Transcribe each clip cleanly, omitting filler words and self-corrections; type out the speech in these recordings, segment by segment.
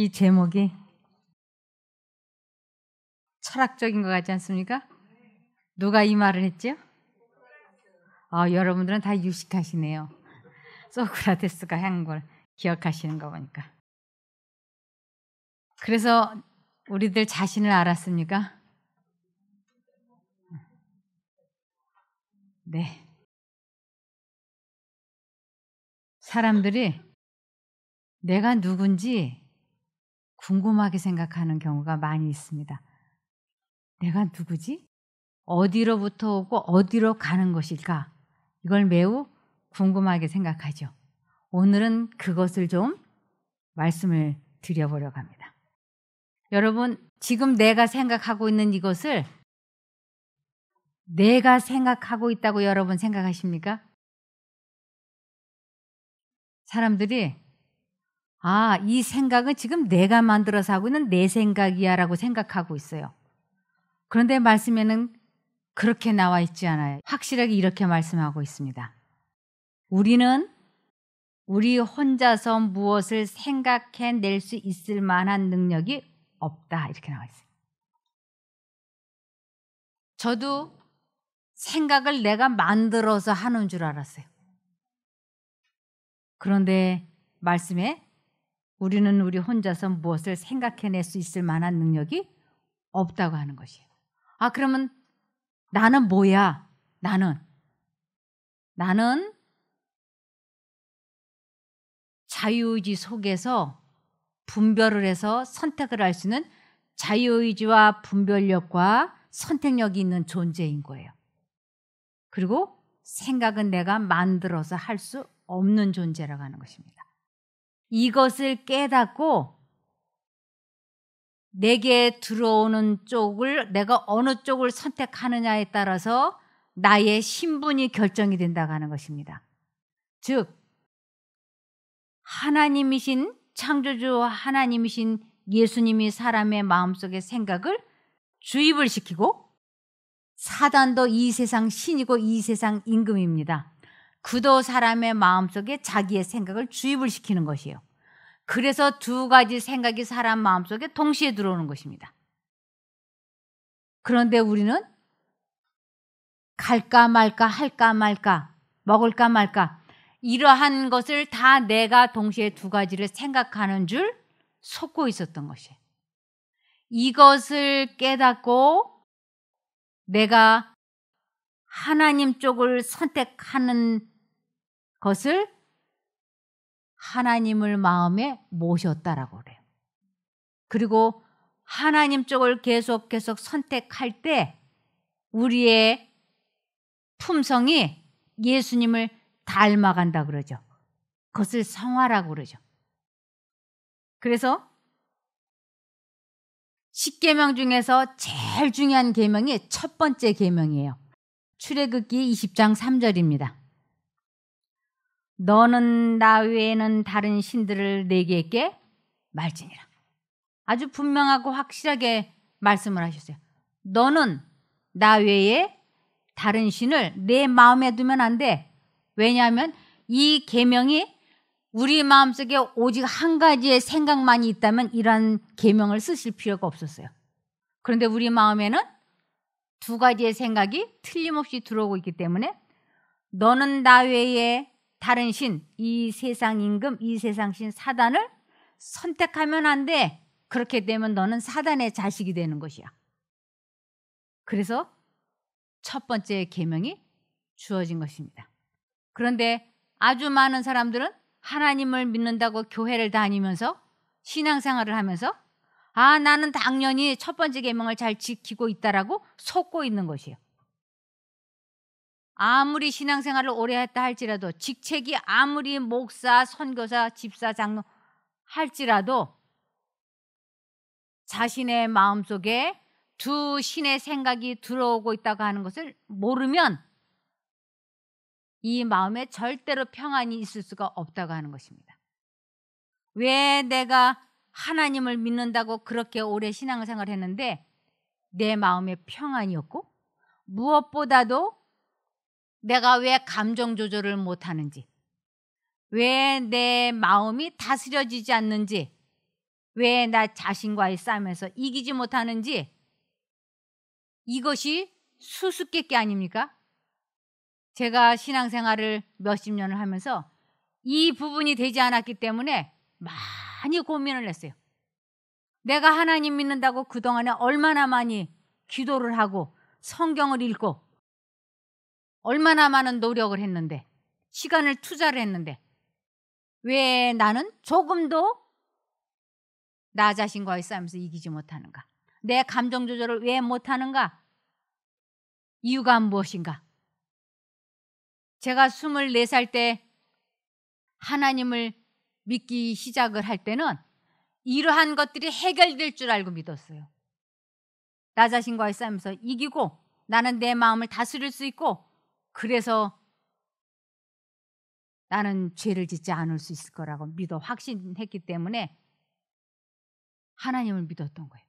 이 제목이 철학적인 것 같지 않습니까? 누가 이 말을 했죠? 여러분들은 다 유식하시네요. 소크라테스가 한 걸 기억하시는 거 보니까. 그래서 우리들 자신을 알았습니까? 네. 사람들이 내가 누군지 궁금하게 생각하는 경우가 많이 있습니다. 내가 누구지? 어디로부터 오고 어디로 가는 것일까? 이걸 매우 궁금하게 생각하죠. 오늘은 그것을 좀 말씀을 드려보려고 합니다. 여러분, 지금 내가 생각하고 있는 이것을 내가 생각하고 있다고 여러분 생각하십니까? 사람들이 이 생각은 지금 내가 만들어서 하고 있는 내 생각이야 라고 생각하고 있어요. 그런데 말씀에는 그렇게 나와 있지 않아요. 확실하게 이렇게 말씀하고 있습니다. 우리는 우리 혼자서 무엇을 생각해낼 수 있을 만한 능력이 없다. 이렇게 나와 있어요. 저도 생각을 내가 만들어서 하는 줄 알았어요. 그런데 말씀에 우리는 우리 혼자서 무엇을 생각해낼 수 있을 만한 능력이 없다고 하는 것이에요. 그러면 나는 뭐야? 나는 자유의지 속에서 분별을 해서 선택을 할 수 있는 자유의지와 분별력과 선택력이 있는 존재인 거예요. 그리고 생각은 내가 만들어서 할 수 없는 존재라고 하는 것입니다. 이것을 깨닫고 내게 들어오는 쪽을 내가 어느 쪽을 선택하느냐에 따라서 나의 신분이 결정이 된다고 하는 것입니다. 즉 하나님이신 창조주 하나님이신 예수님이 사람의 마음속에 생각을 주입을 시키고 사단도 이 세상 신이고 이 세상 임금입니다. 그도 사람의 마음속에 자기의 생각을 주입을 시키는 것이에요. 그래서 두 가지 생각이 사람 마음속에 동시에 들어오는 것입니다. 그런데 우리는 갈까 말까 할까 말까 먹을까 말까 이러한 것을 다 내가 동시에 두 가지를 생각하는 줄 속고 있었던 것이에요. 이것을 깨닫고 내가 하나님 쪽을 선택하는 것을 하나님을 마음에 모셨다라고 그래요. 그리고 하나님 쪽을 계속 선택할 때 우리의 품성이 예수님을 닮아간다 그러죠. 그것을 성화라고 그러죠. 그래서 10계명 중에서 제일 중요한 계명이 첫 번째 계명이에요. 출애굽기 20장 3절입니다. 너는 나 외에는 다른 신들을 내게 말지니라. 아주 분명하고 확실하게 말씀을 하셨어요. 너는 나 외에 다른 신을 내 마음에 두면 안 돼. 왜냐하면 이 계명이 우리 마음속에 오직 한 가지의 생각만이 있다면 이런 계명을 쓰실 필요가 없었어요. 그런데 우리 마음에는 두 가지의 생각이 틀림없이 들어오고 있기 때문에 너는 나 외에 다른 신, 이 세상 임금, 이 세상 신 사단을 선택하면 안 돼. 그렇게 되면 너는 사단의 자식이 되는 것이야. 그래서 첫 번째 계명이 주어진 것입니다. 그런데 아주 많은 사람들은 하나님을 믿는다고 교회를 다니면서 신앙생활을 하면서 나는 당연히 첫 번째 계명을 잘 지키고 있다라고 속고 있는 것이에요. 아무리 신앙생활을 오래 했다 할지라도 직책이 아무리 목사, 선교사, 집사, 장로 할지라도 자신의 마음속에 두 신의 생각이 들어오고 있다고 하는 것을 모르면 이 마음에 절대로 평안이 있을 수가 없다고 하는 것입니다. 왜 내가 하나님을 믿는다고 그렇게 오래 신앙생활을 했는데 내 마음에 평안이 없고 무엇보다도 내가 왜 감정 조절을 못하는지 왜 내 마음이 다스려지지 않는지 왜 나 자신과의 싸움에서 이기지 못하는지, 이것이 수수께끼 아닙니까? 제가 신앙생활을 몇십 년을 하면서 이 부분이 되지 않았기 때문에 많이 고민을 했어요. 내가 하나님 믿는다고 그동안에 얼마나 많이 기도를 하고 성경을 읽고 얼마나 많은 노력을 했는데, 시간을 투자를 했는데, 왜 나는 조금도 나 자신과의 싸움에서 이기지 못하는가? 내 감정 조절을 왜 못하는가? 이유가 무엇인가? 제가 24살 때 하나님을 믿기 시작을 할 때는 이러한 것들이 해결될 줄 알고 믿었어요. 나 자신과의 싸움에서 이기고 나는 내 마음을 다스릴 수 있고, 그래서 나는 죄를 짓지 않을 수 있을 거라고 믿어 확신했기 때문에 하나님을 믿었던 거예요.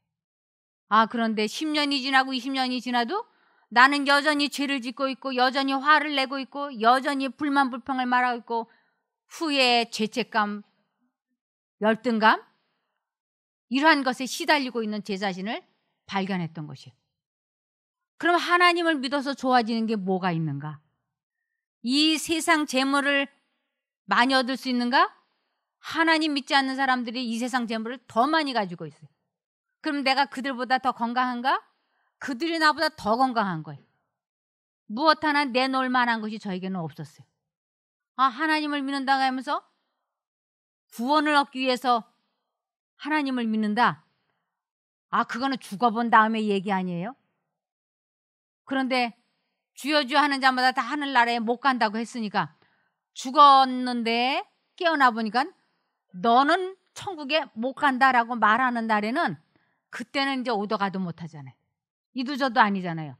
그런데 10년이 지나고 20년이 지나도 나는 여전히 죄를 짓고 있고, 여전히 화를 내고 있고, 여전히 불만 불평을 말하고 있고, 후회, 죄책감, 열등감, 이러한 것에 시달리고 있는 제 자신을 발견했던 것이에요. 그럼 하나님을 믿어서 좋아지는 게 뭐가 있는가? 이 세상 재물을 많이 얻을 수 있는가? 하나님 믿지 않는 사람들이 이 세상 재물을 더 많이 가지고 있어요. 그럼 내가 그들보다 더 건강한가? 그들이 나보다 더 건강한 거예요. 무엇 하나 내놓을 만한 것이 저에게는 없었어요. 하나님을 믿는다고 하면서 구원을 얻기 위해서 하나님을 믿는다? 그거는 죽어본 다음에 얘기 아니에요? 그런데 주여 주여 하는 자마다 다 하늘나라에 못 간다고 했으니까, 죽었는데 깨어나 보니까 너는 천국에 못 간다라고 말하는 날에는, 그때는 이제 오도 가도 못하잖아요. 이도저도 아니잖아요.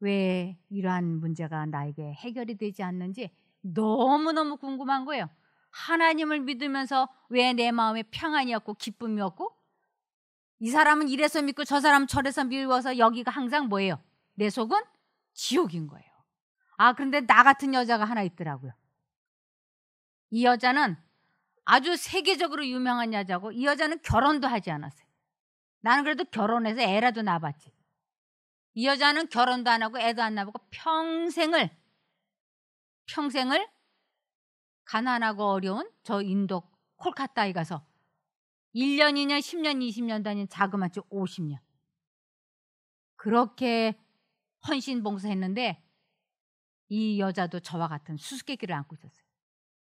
왜 이러한 문제가 나에게 해결이 되지 않는지 너무너무 궁금한 거예요. 하나님을 믿으면서 왜 내 마음에 평안이 없고 기쁨이 없고, 이 사람은 이래서 믿고 저 사람은 저래서 미워서 여기가 항상 뭐예요? 내 속은 지옥인 거예요. 그런데 나 같은 여자가 하나 있더라고요. 이 여자는 아주 세계적으로 유명한 여자고, 이 여자는 결혼도 하지 않았어요. 나는 그래도 결혼해서 애라도 낳아봤지. 이 여자는 결혼도 안 하고 애도 안 낳아보고 평생을 가난하고 어려운 저 인도 콜카타에 가서 1년, 2년, 10년, 20년 다닌 자그마치 50년. 그렇게 헌신 봉사했는데 이 여자도 저와 같은 수수께끼를 안고 있었어요.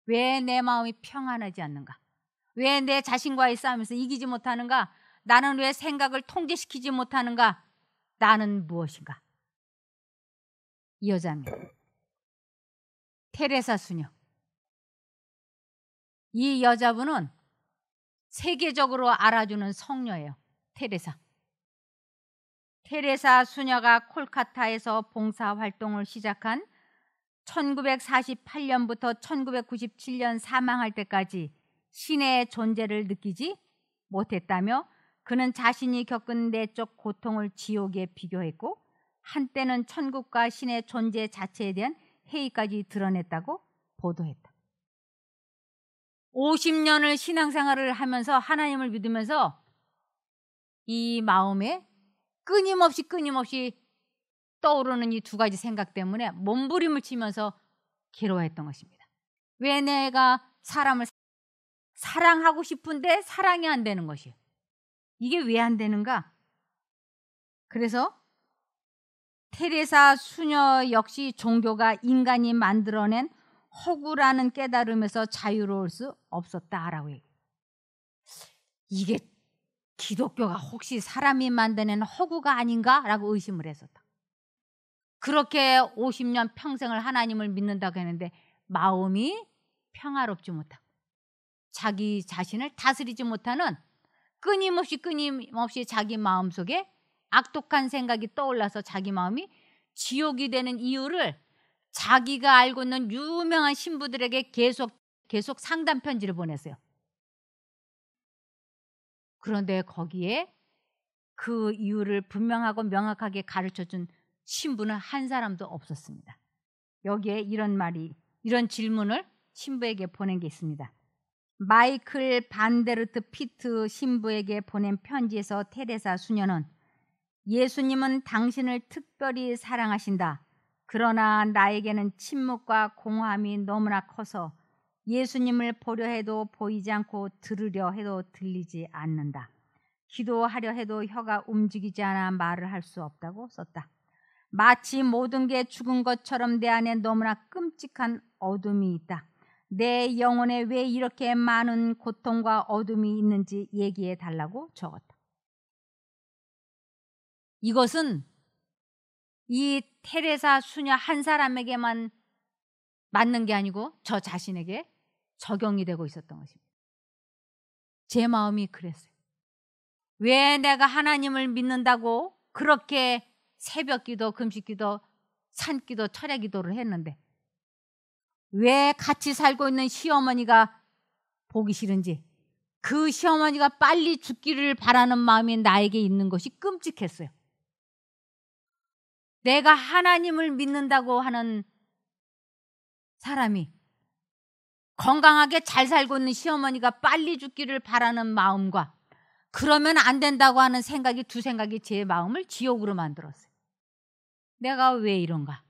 왜 내 마음이 평안하지 않는가? 왜 내 자신과의 싸움에서 이기지 못하는가? 나는 왜 생각을 통제시키지 못하는가? 나는 무엇인가? 이 여자입니다. 테레사 수녀. 이 여자분은 세계적으로 알아주는 성녀예요. 테레사 수녀가 콜카타에서 봉사활동을 시작한 1948년부터 1997년 사망할 때까지 신의 존재를 느끼지 못했다며, 그는 자신이 겪은 내적 고통을 지옥에 비교했고, 한때는 천국과 신의 존재 자체에 대한 회의까지 드러냈다고 보도했다. 50년을 신앙생활을 하면서 하나님을 믿으면서 이 마음에 끊임없이 떠오르는 이 두 가지 생각 때문에 몸부림을 치면서 괴로워했던 것입니다. 왜 내가 사람을 사랑하고 싶은데 사랑이 안 되는 것이에요. 이게 왜 안 되는가? 그래서 테레사 수녀 역시 종교가 인간이 만들어낸 허구라는 깨달음에서 자유로울 수 없었다라고 얘기해요. 이게 기독교가 혹시 사람이 만드는 허구가 아닌가라고 의심을 했었다. 그렇게 50년 평생을 하나님을 믿는다고 했는데 마음이 평화롭지 못하고 자기 자신을 다스리지 못하는, 끊임없이 자기 마음속에 악독한 생각이 떠올라서 자기 마음이 지옥이 되는 이유를 자기가 알고 있는 유명한 신부들에게 계속 상담 편지를 보냈어요. 그런데 거기에 그 이유를 분명하고 명확하게 가르쳐준 신부는 한 사람도 없었습니다. 여기에 이런 질문을 신부에게 보낸 게 있습니다. 마이클 반데르트 피트 신부에게 보낸 편지에서 테레사 수녀는 예수님은 당신을 특별히 사랑하신다. 그러나 나에게는 침묵과 공허함이 너무나 커서 예수님을 보려 해도 보이지 않고 들으려 해도 들리지 않는다. 기도하려 해도 혀가 움직이지 않아 말을 할 수 없다고 썼다. 마치 모든 게 죽은 것처럼 내 안에 너무나 끔찍한 어둠이 있다. 내 영혼에 왜 이렇게 많은 고통과 어둠이 있는지 얘기해 달라고 적었다. 이것은 이 테레사 수녀 한 사람에게만 맞는 게 아니고 저 자신에게 적용이 되고 있었던 것입니다. 제 마음이 그랬어요. 왜 내가 하나님을 믿는다고 그렇게 새벽기도, 금식기도, 산기도, 철야기도를 했는데 왜 같이 살고 있는 시어머니가 보기 싫은지, 그 시어머니가 빨리 죽기를 바라는 마음이 나에게 있는 것이 끔찍했어요. 내가 하나님을 믿는다고 하는 사람이 건강하게 잘 살고 있는 시어머니가 빨리 죽기를 바라는 마음과 그러면 안 된다고 하는 생각이, 두 생각이 제 마음을 지옥으로 만들었어요. 내가 왜 이런가?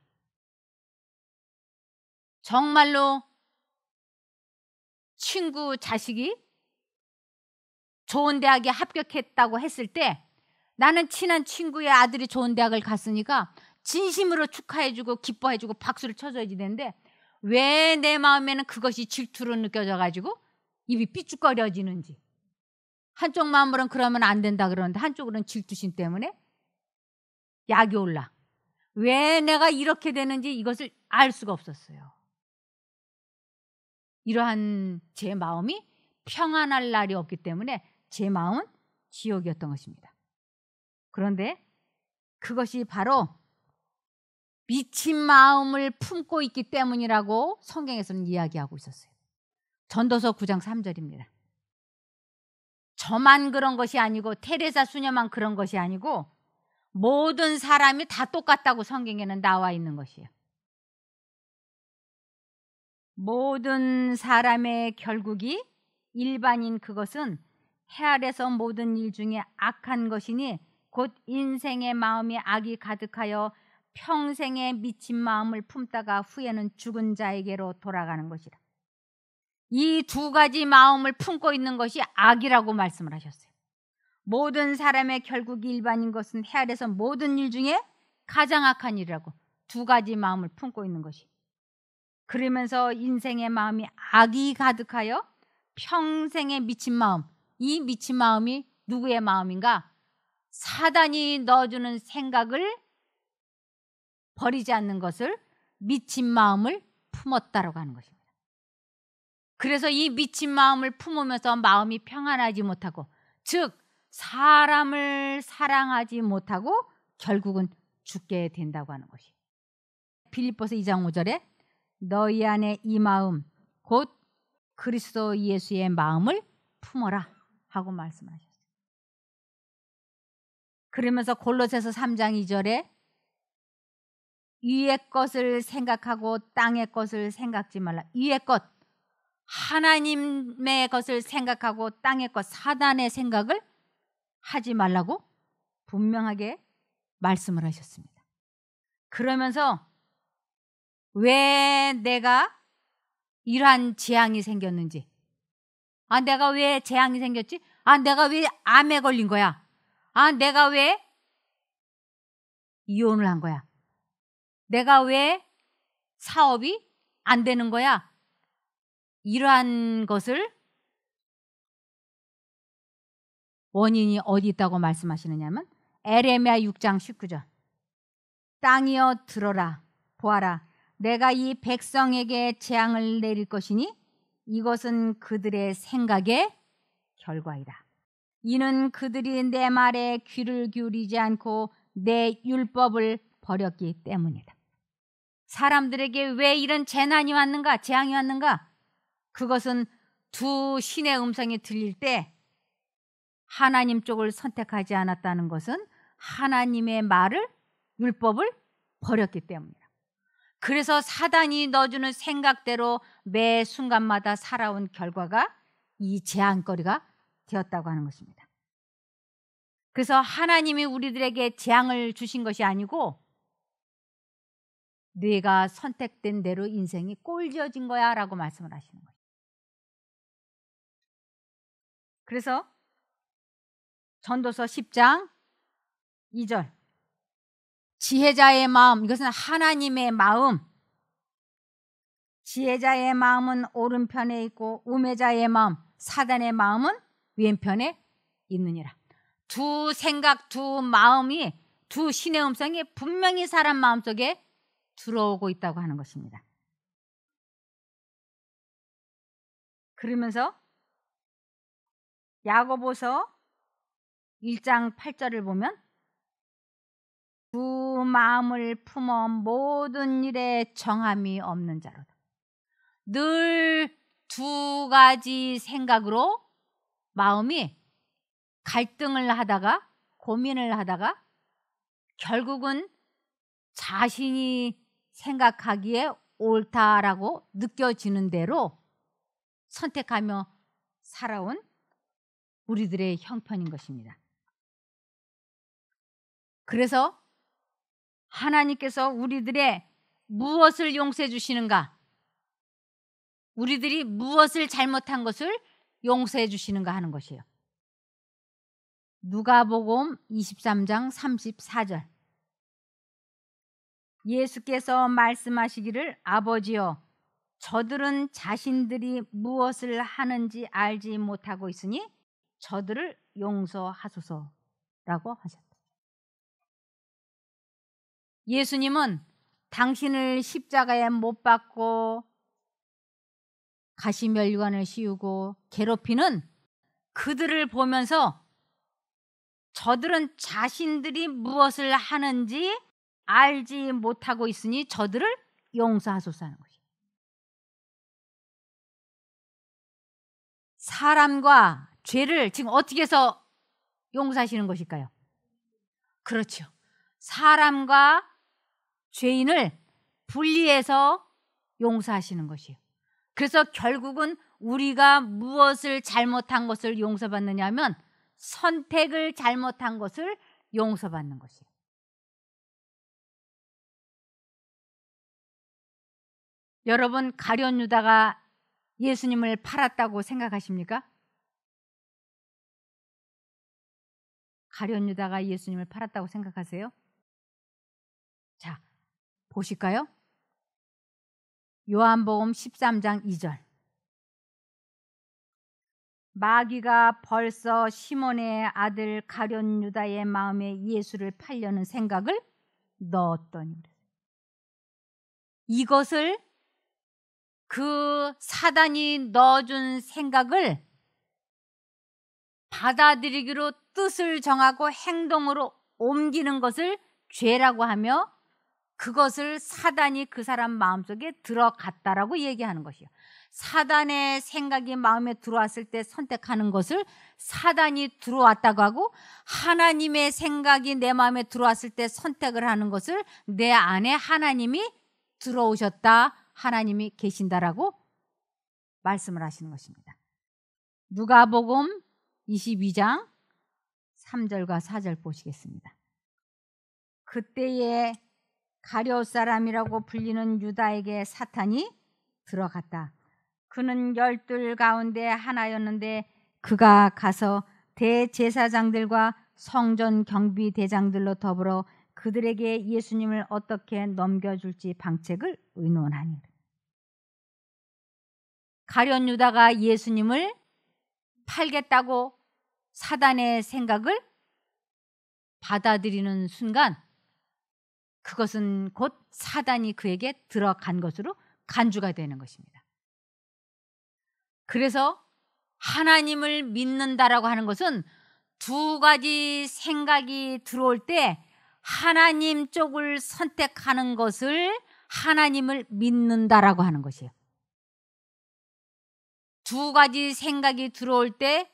정말로 친구 자식이 좋은 대학에 합격했다고 했을 때 나는 친한 친구의 아들이 좋은 대학을 갔으니까 진심으로 축하해주고 기뻐해주고 박수를 쳐줘야지 되는데 왜 내 마음에는 그것이 질투로 느껴져가지고 입이 삐죽거려지는지, 한쪽 마음으로는 그러면 안 된다 그러는데 한쪽으로는 질투심 때문에 약이 올라. 왜 내가 이렇게 되는지 이것을 알 수가 없었어요. 이러한 제 마음이 평안할 날이 없기 때문에 제 마음은 지옥이었던 것입니다. 그런데 그것이 바로 미친 마음을 품고 있기 때문이라고 성경에서는 이야기하고 있었어요. 전도서 9장 3절입니다. 저만 그런 것이 아니고 테레사 수녀만 그런 것이 아니고 모든 사람이 다 똑같다고 성경에는 나와 있는 것이에요. 모든 사람의 결국이 일반인, 그것은 해 아래서 모든 일 중에 악한 것이니 곧 인생의 마음이 악이 가득하여 평생의 미친 마음을 품다가 후에는 죽은 자에게로 돌아가는 것이라. 이 두 가지 마음을 품고 있는 것이 악이라고 말씀을 하셨어요. 모든 사람의 결국이 일반인 것은 해 아래서 모든 일 중에 가장 악한 일이라고, 두 가지 마음을 품고 있는 것이. 그러면서 인생의 마음이 악이 가득하여 평생의 미친 마음, 이 미친 마음이 누구의 마음인가? 사단이 넣어주는 생각을 버리지 않는 것을 미친 마음을 품었다라고 하는 것입니다. 그래서 이 미친 마음을 품으면서 마음이 평안하지 못하고, 즉 사람을 사랑하지 못하고 결국은 죽게 된다고 하는 것이. 빌립보서 2장 5절에 너희 안에 이 마음 곧 그리스도 예수의 마음을 품어라 하고 말씀하셨어요. 그러면서 골로새서 3장 2절에 위의 것을 생각하고 땅의 것을 생각지 말라. 위의 것, 하나님의 것을 생각하고 땅의 것, 사단의 생각을 하지 말라고 분명하게 말씀을 하셨습니다. 그러면서 왜 내가 이러한 재앙이 생겼는지, 내가 왜 재앙이 생겼지? 내가 왜 암에 걸린 거야? 내가 왜 이혼을 한 거야? 내가 왜 사업이 안 되는 거야? 이러한 것을 원인이 어디 있다고 말씀하시느냐면 에레미야 6장 19절. 땅이여 들어라, 보아라, 내가 이 백성에게 재앙을 내릴 것이니 이것은 그들의 생각의 결과이다. 이는 그들이 내 말에 귀를 기울이지 않고 내 율법을 버렸기 때문이다. 사람들에게 왜 이런 재난이 왔는가, 재앙이 왔는가? 그것은 두 신의 음성이 들릴 때 하나님 쪽을 선택하지 않았다는 것은 하나님의 말을, 율법을 버렸기 때문이다. 그래서 사단이 넣어주는 생각대로 매 순간마다 살아온 결과가 이 제한거리가 되었다고 하는 것입니다. 그래서 하나님이 우리들에게 재앙을 주신 것이 아니고 네가 선택된 대로 인생이 꼴지어진 거야 라고 말씀을 하시는 거예요. 그래서 전도서 10장 2절 지혜자의 마음, 이것은 하나님의 마음. 지혜자의 마음은 오른편에 있고 우매자의 마음, 사단의 마음은 왼편에 있느니라. 두 생각, 두 마음이, 두 신의 음성이 분명히 사람 마음속에 들어오고 있다고 하는 것입니다. 그러면서 야고보서 1장 8절을 보면 두 마음을 품어 모든 일에 정함이 없는 자로다. 늘 두 가지 생각으로 마음이 갈등을 하다가 고민을 하다가 결국은 자신이 생각하기에 옳다라고 느껴지는 대로 선택하며 살아온 우리들의 형편인 것입니다. 그래서 하나님께서 우리들의 무엇을 용서해 주시는가? 우리들이 무엇을 잘못한 것을 용서해 주시는가 하는 것이에요. 누가복음 23장 34절 예수께서 말씀하시기를 아버지여 저들은 자신들이 무엇을 하는지 알지 못하고 있으니 저들을 용서하소서라고 하셨다. 예수님은 당신을 십자가에 못 박고 가시면류관을 씌우고 괴롭히는 그들을 보면서 저들은 자신들이 무엇을 하는지 알지 못하고 있으니 저들을 용서하소서 하는 것이에요. 사람과 죄를 지금 어떻게 해서 용서하시는 것일까요? 그렇죠. 사람과 죄인을 분리해서 용서하시는 것이에요. 그래서 결국은 우리가 무엇을 잘못한 것을 용서받느냐 하면 선택을 잘못한 것을 용서받는 것이에요. 여러분 가룟 유다가 예수님을 팔았다고 생각하십니까? 가룟 유다가 예수님을 팔았다고 생각하세요? 자, 보실까요? 요한복음 13장 2절 마귀가 벌써 시몬의 아들 가룟 유다의 마음에 예수를 팔려는 생각을 넣었더니 이것을 그 사단이 넣어준 생각을 받아들이기로 뜻을 정하고 행동으로 옮기는 것을 죄라고 하며 그것을 사단이 그 사람 마음속에 들어갔다라고 얘기하는 것이에요. 사단의 생각이 마음에 들어왔을 때 선택하는 것을 사단이 들어왔다고 하고 하나님의 생각이 내 마음에 들어왔을 때 선택을 하는 것을 내 안에 하나님이 들어오셨다, 하나님이 계신다라고 말씀을 하시는 것입니다. 누가복음 22장 3절과 4절 보시겠습니다. 그때에 가룟 사람이라고 불리는 유다에게 사탄이 들어갔다. 그는 12 가운데 하나였는데 그가 가서 대제사장들과 성전 경비 대장들로 더불어 그들에게 예수님을 어떻게 넘겨줄지 방책을 의논하니 가룟 유다가 예수님을 팔겠다고 사단의 생각을 받아들이는 순간 그것은 곧 사단이 그에게 들어간 것으로 간주가 되는 것입니다. 그래서 하나님을 믿는다라고 하는 것은 두 가지 생각이 들어올 때 하나님 쪽을 선택하는 것을 하나님을 믿는다라고 하는 것이에요. 두 가지 생각이 들어올 때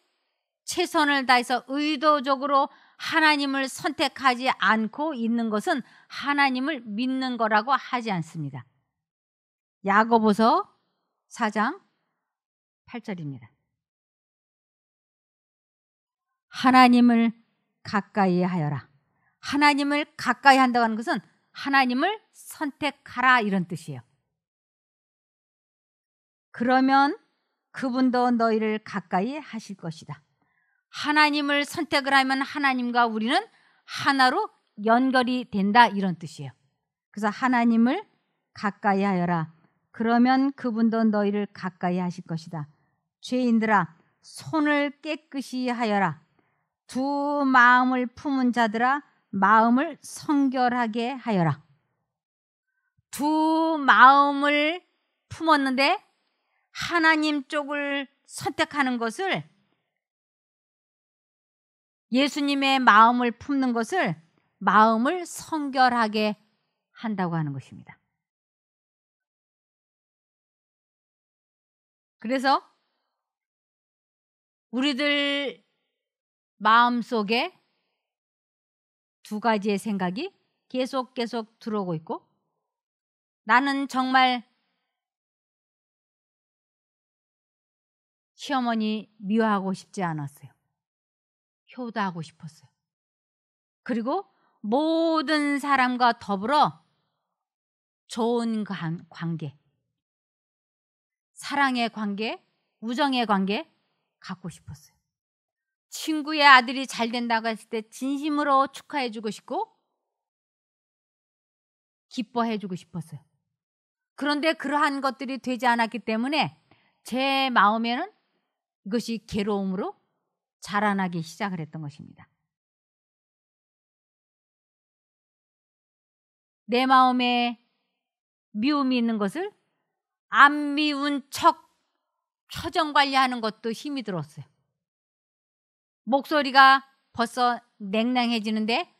최선을 다해서 의도적으로 하나님을 선택하지 않고 있는 것은 하나님을 믿는 거라고 하지 않습니다. 야고보서 4장 8절입니다. 하나님을 가까이 하여라. 하나님을 가까이 한다고 하는 것은 하나님을 선택하라 이런 뜻이에요. 그러면 그분도 너희를 가까이 하실 것이다. 하나님을 선택을 하면 하나님과 우리는 하나로 연결이 된다 이런 뜻이에요. 그래서 하나님을 가까이 하여라. 그러면 그분도 너희를 가까이 하실 것이다. 죄인들아 손을 깨끗이 하여라. 두 마음을 품은 자들아 마음을 성결하게 하여라. 두 마음을 품었는데 하나님 쪽을 선택하는 것을, 예수님의 마음을 품는 것을 마음을 성결하게 한다고 하는 것입니다. 그래서 우리들 마음속에 두 가지의 생각이 계속 들어오고 있고, 나는 정말 시어머니 미워하고 싶지 않았어요. 효도하고 싶었어요. 그리고 모든 사람과 더불어 좋은 관계, 사랑의 관계, 우정의 관계 갖고 싶었어요. 친구의 아들이 잘 된다고 했을 때 진심으로 축하해주고 싶고 기뻐해주고 싶었어요. 그런데 그러한 것들이 되지 않았기 때문에 제 마음에는 이것이 괴로움으로 자라나기 시작을 했던 것입니다. 내 마음에 미움이 있는 것을 안 미운 척 표정 관리하는 것도 힘이 들었어요. 목소리가 벌써 냉랭해지는데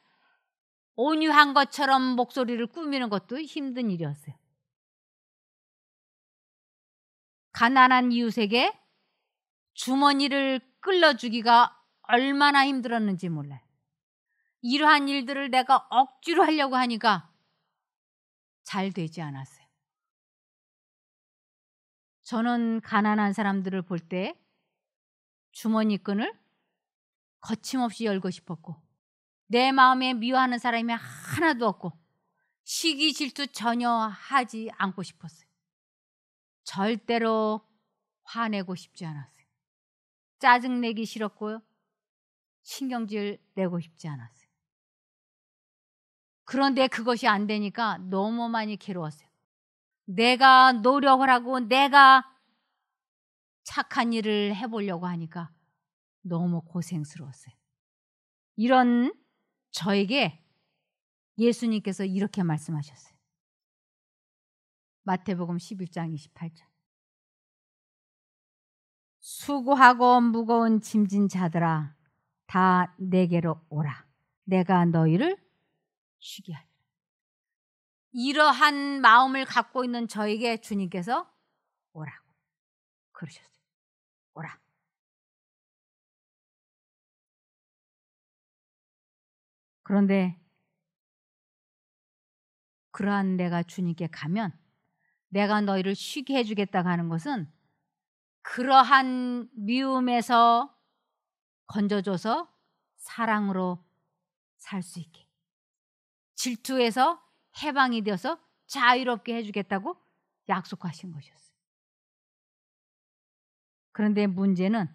온유한 것처럼 목소리를 꾸미는 것도 힘든 일이었어요. 가난한 이웃에게 주머니를 끌어주기가 얼마나 힘들었는지 몰라요. 이러한 일들을 내가 억지로 하려고 하니까 잘 되지 않았어요. 저는 가난한 사람들을 볼 때 주머니 끈을 거침없이 열고 싶었고, 내 마음에 미워하는 사람이 하나도 없고 시기 질투 전혀 하지 않고 싶었어요. 절대로 화내고 싶지 않았어요. 짜증내기 싫었고요. 신경질 내고 싶지 않았어요. 그런데 그것이 안 되니까 너무 많이 괴로웠어요. 내가 노력을 하고 내가 착한 일을 해보려고 하니까 너무 고생스러웠어요. 이런 저에게 예수님께서 이렇게 말씀하셨어요. 마태복음 11장 28절. 수고하고 무거운 짐진 자들아 다 내게로 오라. 내가 너희를 쉬게 하리라. 이러한 마음을 갖고 있는 저에게 주님께서 오라고 그러셨어요. 오라. 그런데 그러한 내가 주님께 가면 내가 너희를 쉬게 해주겠다고 하는 것은 그러한 미움에서 건져줘서 사랑으로 살 수 있게, 질투에서 해방이 되어서 자유롭게 해주겠다고 약속하신 것이었어요. 그런데 문제는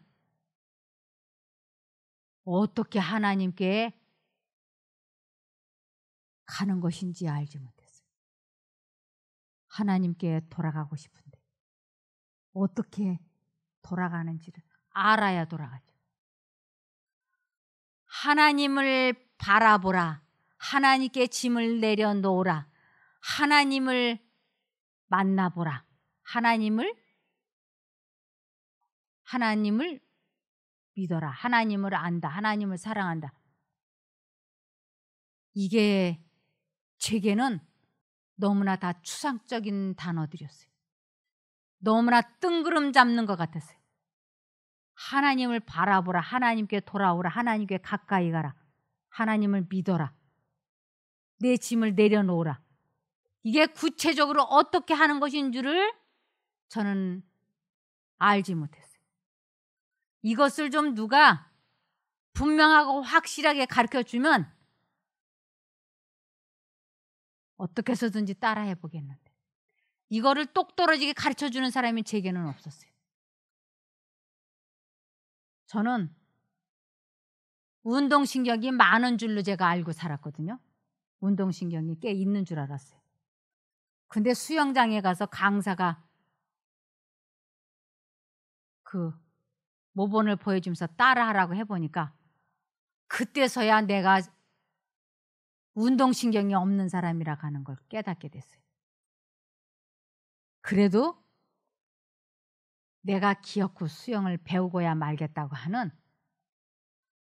어떻게 하나님께 가는 것인지 알지 못했어요. 하나님께 돌아가고 싶은데 어떻게 돌아가는지를 알아야 돌아가죠. 하나님을 바라보라. 하나님께 짐을 내려놓으라. 하나님을 만나보라. 하나님을 믿어라. 하나님을 안다. 하나님을 사랑한다. 이게 제게는 너무나 다 추상적인 단어들이었어요. 너무나 뜬구름 잡는 것 같았어요. 하나님을 바라보라. 하나님께 돌아오라. 하나님께 가까이 가라. 하나님을 믿어라. 내 짐을 내려놓으라. 이게 구체적으로 어떻게 하는 것인 줄을 저는 알지 못했어요. 이것을 좀 누가 분명하고 확실하게 가르쳐주면 어떻게 해서든지 따라해 보겠는데 이거를 똑떨어지게 가르쳐주는 사람이 제게는 없었어요. 저는 운동신경이 많은 줄로 제가 알고 살았거든요. 운동신경이 꽤 있는 줄 알았어요. 근데 수영장에 가서 강사가 그 모본을 보여주면서 따라하라고 해보니까 그때서야 내가 운동신경이 없는 사람이라고 하는 걸 깨닫게 됐어요. 그래도 내가 기어코 수영을 배우고야 말겠다고 하는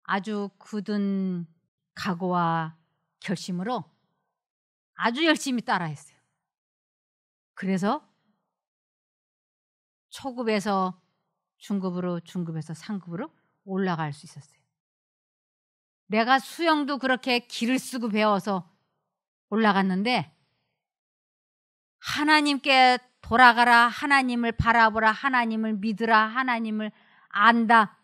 아주 굳은 각오와 결심으로 아주 열심히 따라했어요. 그래서 초급에서 중급으로, 중급에서 상급으로 올라갈 수 있었어요. 내가 수영도 그렇게 기를 쓰고 배워서 올라갔는데 하나님께 돌아가라, 하나님을 바라보라, 하나님을 믿으라, 하나님을 안다.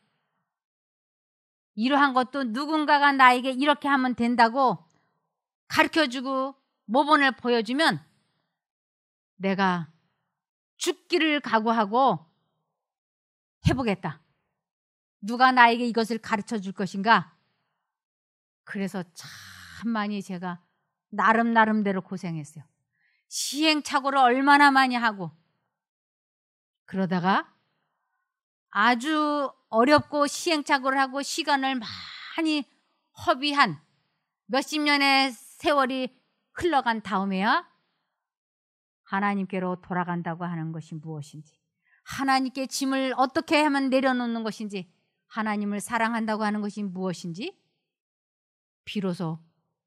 이러한 것도 누군가가 나에게 이렇게 하면 된다고 가르쳐주고 모본을 보여주면 내가 죽기를 각오하고 해보겠다. 누가 나에게 이것을 가르쳐줄 것인가? 그래서 참 많이 제가 나름대로 고생했어요. 시행착오를 얼마나 많이 하고 그러다가 아주 어렵고 시행착오를 하고 시간을 많이 허비한 몇십 년의 세월이 흘러간 다음에야 하나님께로 돌아간다고 하는 것이 무엇인지, 하나님께 짐을 어떻게 하면 내려놓는 것인지, 하나님을 사랑한다고 하는 것이 무엇인지 비로소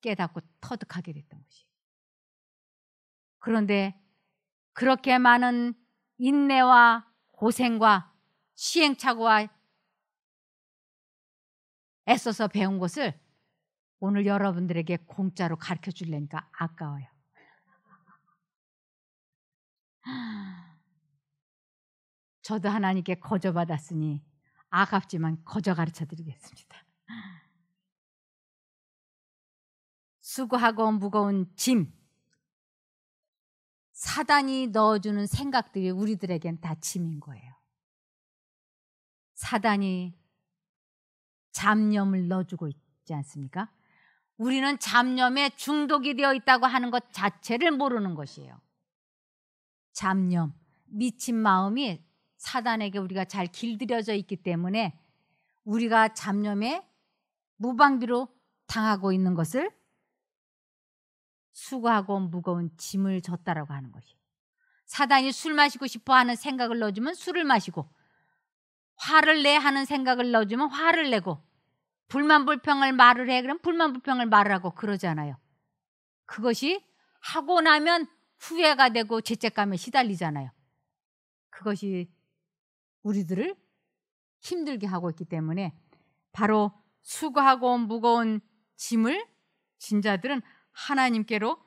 깨닫고 터득하게 됐던 것이에요. 그런데 그렇게 많은 인내와 고생과 시행착오와 애써서 배운 것을 오늘 여러분들에게 공짜로 가르쳐 주려니까 아까워요. 저도 하나님께 거저 받았으니 아깝지만 거저 가르쳐 드리겠습니다. 수고하고 무거운 짐, 사단이 넣어주는 생각들이 우리들에겐 다 짐인 거예요. 사단이 잡념을 넣어주고 있지 않습니까? 우리는 잡념에 중독이 되어 있다고 하는 것 자체를 모르는 것이에요. 잡념, 미친 마음이 사단에게 우리가 잘 길들여져 있기 때문에 우리가 잡념에 무방비로 당하고 있는 것을 수고하고 무거운 짐을 졌다라고 하는 것이에요. 사단이 술 마시고 싶어 하는 생각을 넣어주면 술을 마시고, 화를 내 하는 생각을 넣어주면 화를 내고, 불만 불평을 말을 해 그럼 불만 불평을 말을 하고 그러잖아요. 그것이 하고 나면 후회가 되고 죄책감에 시달리잖아요. 그것이 우리들을 힘들게 하고 있기 때문에 바로 수고하고 무거운 짐을 진 자들은 하나님께로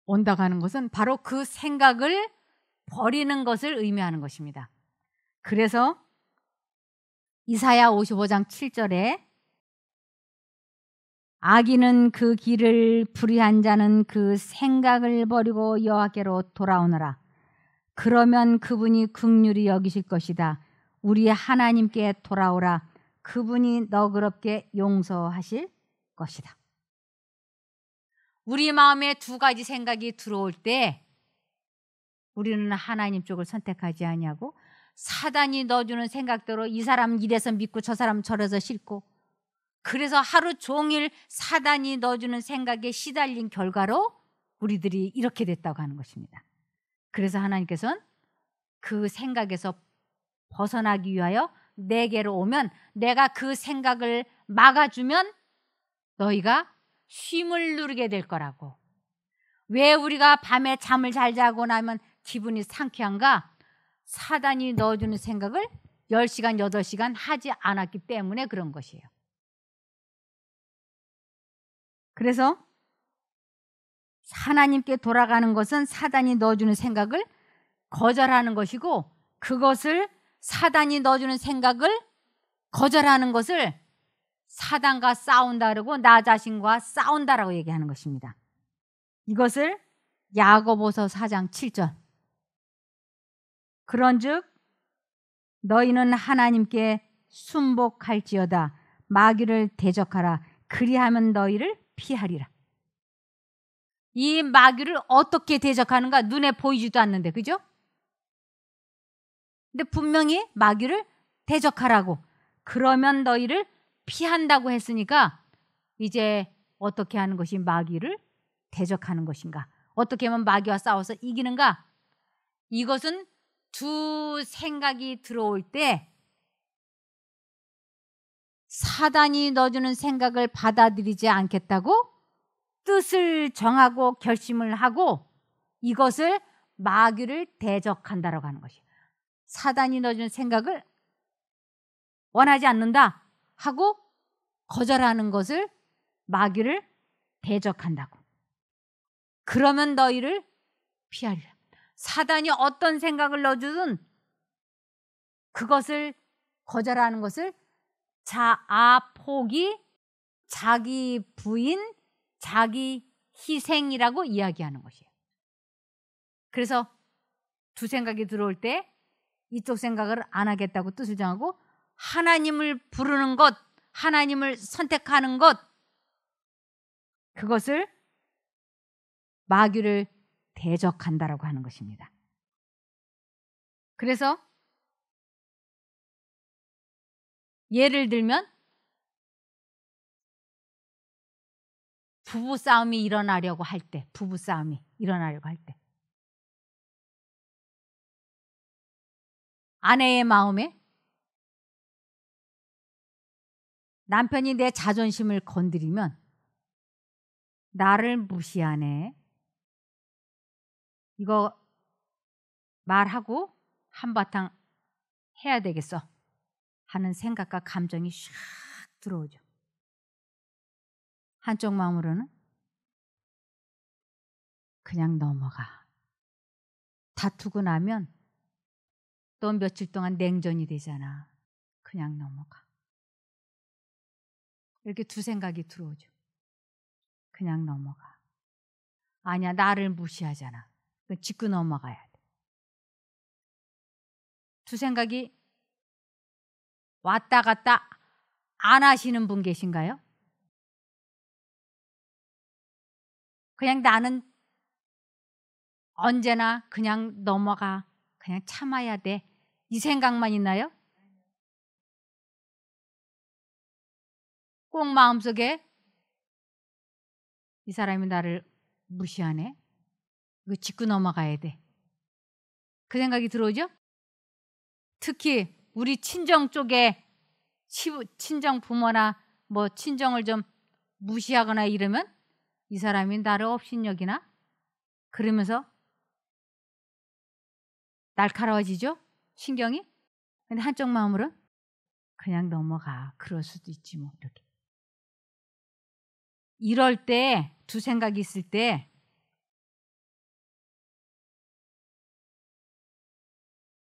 온다고 하는 것은 바로 그 생각을 버리는 것을 의미하는 것입니다. 그래서 이사야 55장 7절에 악인은 그 길을 불의한 자는 그 생각을 버리고 여호와께로 돌아오너라. 그러면 그분이 긍휼히 여기실 것이다. 우리 하나님께 돌아오라. 그분이 너그럽게 용서하실 것이다. 우리 마음에 두 가지 생각이 들어올 때 우리는 하나님 쪽을 선택하지 아니하고 사단이 넣어주는 생각대로 이 사람 이래서 믿고 저 사람 저래서 싫고, 그래서 하루 종일 사단이 넣어주는 생각에 시달린 결과로 우리들이 이렇게 됐다고 하는 것입니다. 그래서 하나님께서는 그 생각에서 벗어나기 위하여 내게로 오면 내가 그 생각을 막아주면 너희가 쉼을 누리게 될 거라고. 왜 우리가 밤에 잠을 잘 자고 나면 기분이 상쾌한가? 사단이 넣어주는 생각을 10시간, 8시간 하지 않았기 때문에 그런 것이에요. 그래서 하나님께 돌아가는 것은 사단이 넣어주는 생각을 거절하는 것이고, 그것을 사단이 넣어주는 생각을 거절하는 것을 사단과 싸운다 그러고 나 자신과 싸운다라고 얘기하는 것입니다. 이것을 야고보서 4장 7절. 그런즉 너희는 하나님께 순복할지어다. 마귀를 대적하라. 그리하면 너희를 피하리라. 이 마귀를 어떻게 대적하는가? 눈에 보이지도 않는데, 그죠? 근데 분명히 마귀를 대적하라고. 그러면 너희를 피한다고 했으니까 이제 어떻게 하는 것이 마귀를 대적하는 것인가? 어떻게 하면 마귀와 싸워서 이기는가? 이것은 두 생각이 들어올 때 사단이 넣어주는 생각을 받아들이지 않겠다고 뜻을 정하고 결심을 하고 이것을 마귀를 대적한다라고 하는 것이에요. 사단이 넣어주는 생각을 원하지 않는다 하고 거절하는 것을 마귀를 대적한다고. 그러면 너희를 피하리라. 사단이 어떤 생각을 넣어주든 그것을 거절하는 것을 자아 포기, 자기 부인, 자기 희생이라고 이야기하는 것이에요. 그래서 두 생각이 들어올 때 이쪽 생각을 안 하겠다고 뜻을 정하고 하나님을 부르는 것, 하나님을 선택하는 것, 그것을 마귀를 대적한다라고 하는 것입니다. 그래서 예를 들면 부부싸움이 일어나려고 할 때, 아내의 마음에 남편이 내 자존심을 건드리면 나를 무시하네. 이거 말하고 한바탕 해야 되겠어 하는 생각과 감정이 샥 들어오죠. 한쪽 마음으로는 그냥 넘어가. 다투고 나면 또 며칠 동안 냉전이 되잖아. 그냥 넘어가. 이렇게 두 생각이 들어오죠. 그냥 넘어가. 아니야, 나를 무시하잖아. 짚고 넘어가야 돼. 두 생각이 왔다 갔다 안 하시는 분 계신가요? 그냥 나는 언제나 그냥 넘어가. 그냥 참아야 돼. 이 생각만 있나요? 꼭 마음속에 이 사람이 나를 무시하네. 이거 짚고 넘어가야 돼. 그 생각이 들어오죠? 특히 우리 친정 쪽에 친정 부모나 뭐 친정을 좀 무시하거나 이러면 이 사람이 나를 업신여기나? 그러면서 날카로워지죠? 신경이? 근데 한쪽 마음으로 그냥 넘어가. 그럴 수도 있지 뭐 이렇게. 이럴 때 두 생각이 있을 때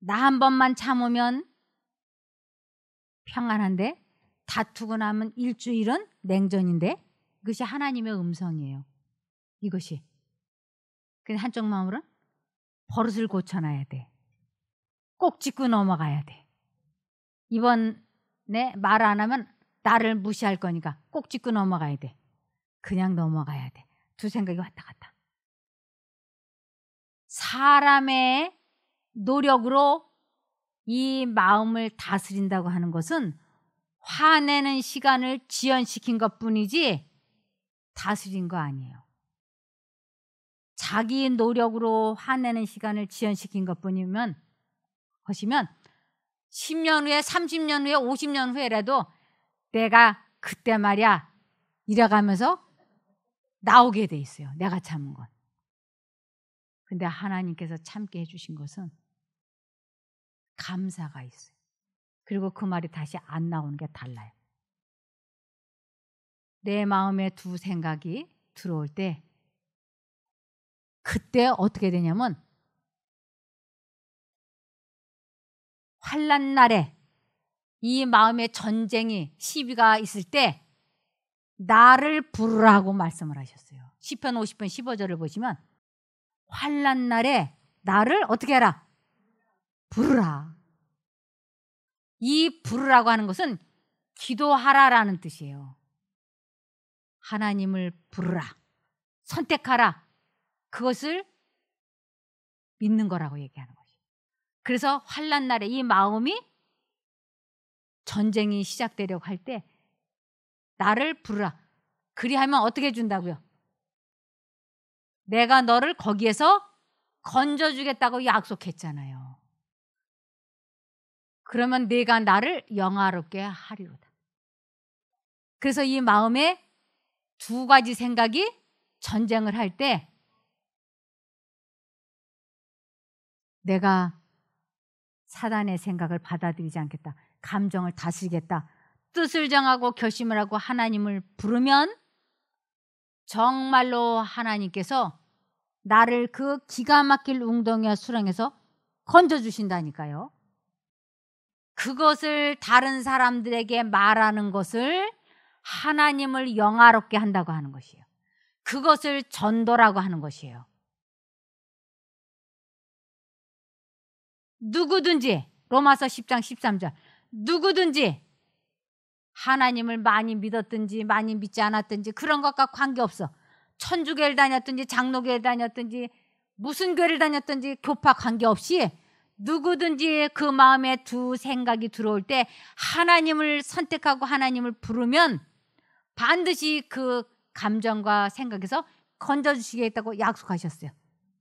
나 한 번만 참으면 평안한데 다투고 나면 일주일은 냉전인데 이것이 하나님의 음성이에요. 이것이. 근데 한쪽 마음으로 버릇을 고쳐놔야 돼. 꼭 짚고 넘어가야 돼. 이번에 말 안 하면 나를 무시할 거니까 꼭 짚고 넘어가야 돼. 그냥 넘어가야 돼. 두 생각이 왔다 갔다. 사람의 노력으로 이 마음을 다스린다고 하는 것은 화내는 시간을 지연시킨 것뿐이지 다스린 거 아니에요. 자기 노력으로 화내는 시간을 지연시킨 것뿐이면 것이면 10년 후에 30년 후에 50년 후에라도 내가 그때 말이야 이래가면서 나오게 돼 있어요. 내가 참은 건. 근데 하나님께서 참게 해주신 것은 감사가 있어요. 그리고 그 말이 다시 안 나오는 게 달라요. 내 마음에 두 생각이 들어올 때 그때 어떻게 되냐면 환난 날에 이 마음에 전쟁이 시비가 있을 때 나를 부르라고 말씀을 하셨어요. 시편 50편 15절을 보시면 환난 날에 나를 어떻게 하라? 부르라. 이 부르라고 하는 것은 기도하라라는 뜻이에요. 하나님을 부르라. 선택하라. 그것을 믿는 거라고 얘기하는 것이에요. 그래서 환난 날에 이 마음이 전쟁이 시작되려고 할 때 나를 부르라. 그리하면 어떻게 해준다고요? 내가 너를 거기에서 건져주겠다고 약속했잖아요. 그러면 내가 나를 영화롭게 하리로다. 그래서 이 마음에 두 가지 생각이 전쟁을 할 때 내가 사단의 생각을 받아들이지 않겠다. 감정을 다스리겠다. 뜻을 정하고 결심을 하고 하나님을 부르면 정말로 하나님께서 나를 그 기가 막힐 웅덩이와 수렁에서 건져주신다니까요. 그것을 다른 사람들에게 말하는 것을 하나님을 영화롭게 한다고 하는 것이에요. 그것을 전도라고 하는 것이에요. 누구든지 로마서 10장 13절 누구든지 하나님을 많이 믿었든지 많이 믿지 않았든지 그런 것과 관계없어. 천주교를 다녔든지 장로교를 다녔든지 무슨 교회를 다녔든지 교파 관계없이 누구든지 그 마음에 두 생각이 들어올 때 하나님을 선택하고 하나님을 부르면 반드시 그 감정과 생각에서 건져주시겠다고 약속하셨어요.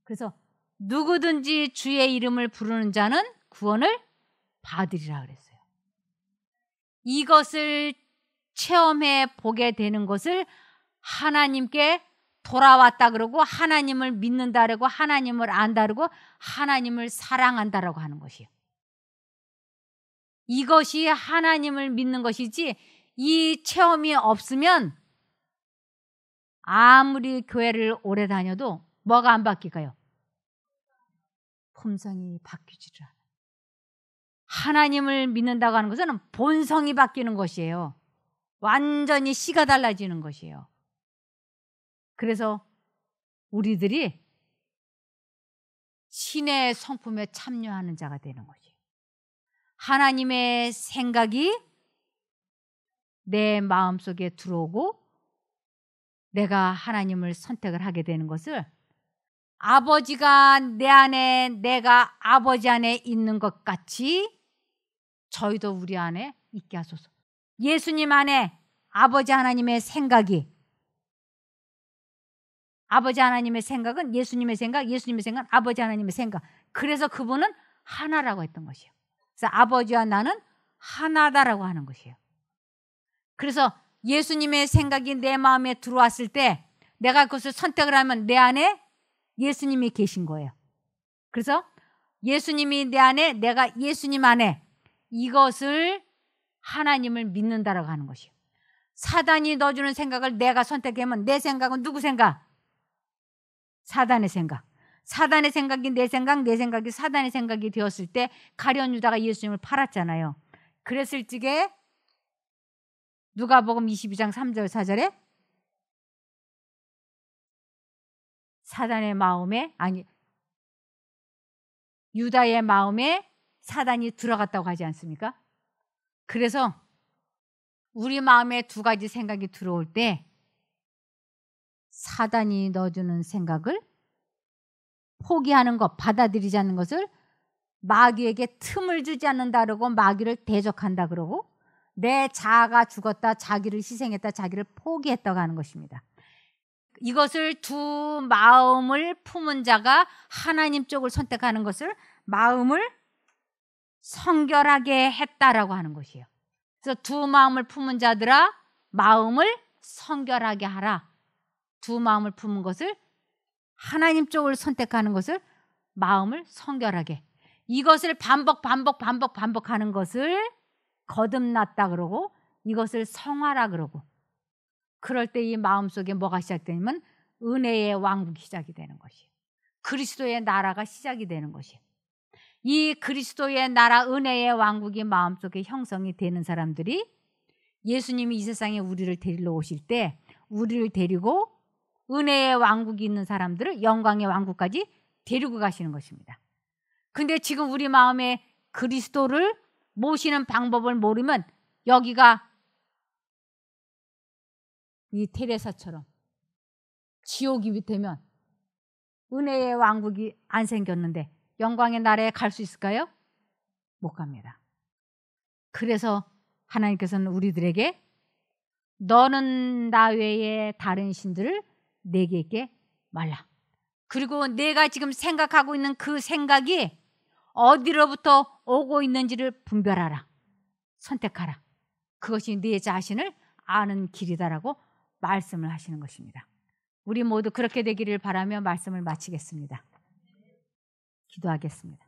그래서 누구든지 주의 이름을 부르는 자는 구원을 받으리라 그랬어요. 이것을 체험해 보게 되는 것을 하나님께 돌아왔다 그러고 하나님을 믿는다 그러고 하나님을 안다 그러고 하나님을 사랑한다라고 하는 것이에요. 이것이 하나님을 믿는 것이지 이 체험이 없으면 아무리 교회를 오래 다녀도 뭐가 안 바뀔까요? 품성이 바뀌지를 않아요. 하나님을 믿는다고 하는 것은 본성이 바뀌는 것이에요. 완전히 씨가 달라지는 것이에요. 그래서 우리들이 신의 성품에 참여하는 자가 되는 것이에요. 하나님의 생각이 내 마음속에 들어오고 내가 하나님을 선택을 하게 되는 것을 아버지가 내 안에 내가 아버지 안에 있는 것 같이 저희도 우리 안에 있게 하소서. 예수님 안에 아버지 하나님의 생각이 아버지 하나님의 생각은 예수님의 생각, 예수님의 생각은 아버지 하나님의 생각. 그래서 그분은 하나라고 했던 것이에요. 그래서 아버지와 나는 하나다라고 하는 것이에요. 그래서 예수님의 생각이 내 마음에 들어왔을 때 내가 그것을 선택을 하면 내 안에 예수님이 계신 거예요. 그래서 예수님이 내 안에 내가 예수님 안에 이것을 하나님을 믿는다라고 하는 것이에요. 사단이 넣어주는 생각을 내가 선택하면 내 생각은 누구 생각? 사단의 생각. 사단의 생각이 내 생각, 내 생각이 사단의 생각이 되었을 때 가룟 유다가 예수님을 팔았잖아요. 그랬을 적에 누가복음 22장 3절 4절에 사단의 마음에 유다의 마음에 사단이 들어갔다고 하지 않습니까? 그래서 우리 마음에 두 가지 생각이 들어올 때 사단이 넣어주는 생각을 포기하는 것, 받아들이지 않는 것을 마귀에게 틈을 주지 않는다 그러고 마귀를 대적한다 그러고 내 자아가 죽었다, 자기를 희생했다, 자기를 포기했다고 하는 것입니다. 이것을 두 마음을 품은 자가 하나님 쪽을 선택하는 것을 마음을 성결하게 했다라고 하는 것이에요. 그래서 두 마음을 품은 자들아 마음을 성결하게 하라. 두 마음을 품은 것을 하나님 쪽을 선택하는 것을 마음을 성결하게. 이것을 반복하는 것을 거듭났다 그러고 이것을 성화라 그러고 그럴 때 이 마음속에 뭐가 시작되냐면 은혜의 왕국이 시작이 되는 것이에요. 그리스도의 나라가 시작이 되는 것이에요. 이 그리스도의 나라 은혜의 왕국이 마음속에 형성이 되는 사람들이 예수님이 이 세상에 우리를 데리러 오실 때 우리를 데리고 은혜의 왕국이 있는 사람들을 영광의 왕국까지 데리고 가시는 것입니다. 근데 지금 우리 마음에 그리스도를 모시는 방법을 모르면 여기가 이 테레사처럼 지옥이 되면 은혜의 왕국이 안 생겼는데 영광의 나라에 갈 수 있을까요? 못 갑니다. 그래서 하나님께서는 우리들에게 너는 나 외에 다른 신들을 내게 있게 말라. 그리고 내가 지금 생각하고 있는 그 생각이 어디로부터 오고 있는지를 분별하라. 선택하라. 그것이 네 자신을 아는 길이다라고 말씀을 하시는 것입니다. 우리 모두 그렇게 되기를 바라며 말씀을 마치겠습니다. 기도하겠습니다.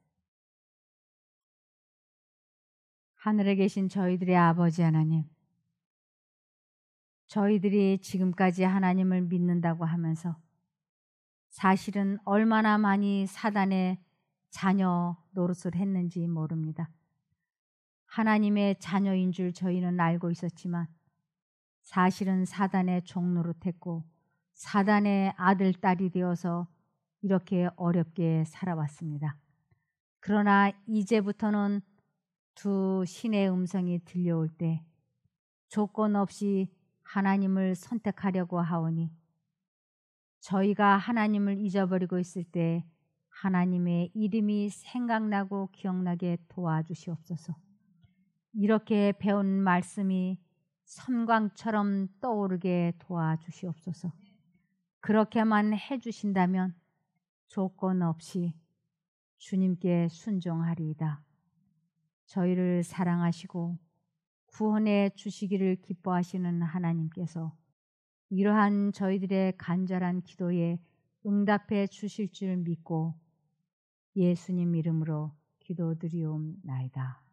하늘에 계신 저희들의 아버지 하나님, 저희들이 지금까지 하나님을 믿는다고 하면서 사실은 얼마나 많이 사단의 자녀 노릇을 했는지 모릅니다. 하나님의 자녀인 줄 저희는 알고 있었지만 사실은 사단의 종노릇했고 사단의 아들, 딸이 되어서 이렇게 어렵게 살아왔습니다. 그러나 이제부터는 두 신의 음성이 들려올 때 조건 없이 하나님을 선택하려고 하오니 저희가 하나님을 잊어버리고 있을 때 하나님의 이름이 생각나고 기억나게 도와주시옵소서. 이렇게 배운 말씀이 섬광처럼 떠오르게 도와주시옵소서. 그렇게만 해주신다면 조건 없이 주님께 순종하리이다. 저희를 사랑하시고 구원해 주시기를 기뻐하시는 하나님께서 이러한 저희들의 간절한 기도에 응답해 주실 줄 믿고 예수님 이름으로 기도드리옵나이다.